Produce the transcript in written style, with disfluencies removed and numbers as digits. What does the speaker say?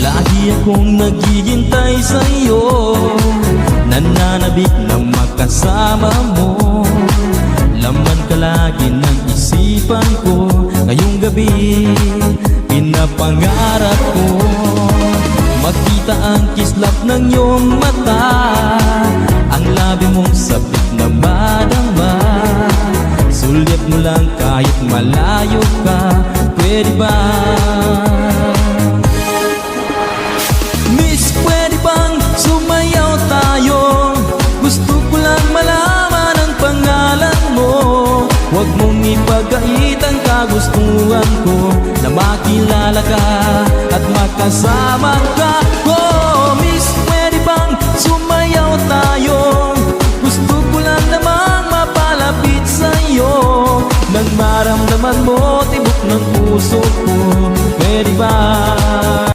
Lagi akong naghihintay sa'yo, nananabik na makasama mo. Laman ka lagi ng isipan ko, ngayong gabi pinapangarap ko. Makita ang kislap ng iyong mata, ang labi mong sabik na madama. Sulit mo lang kahit malayo ka, pwede ba? Miss, pwede bang sumayaw tayo? Gusto ko lang malaman ang pangalan mo. Huwag mong ipagait ang kagustuhan ko, na makilala ka at makasama ka.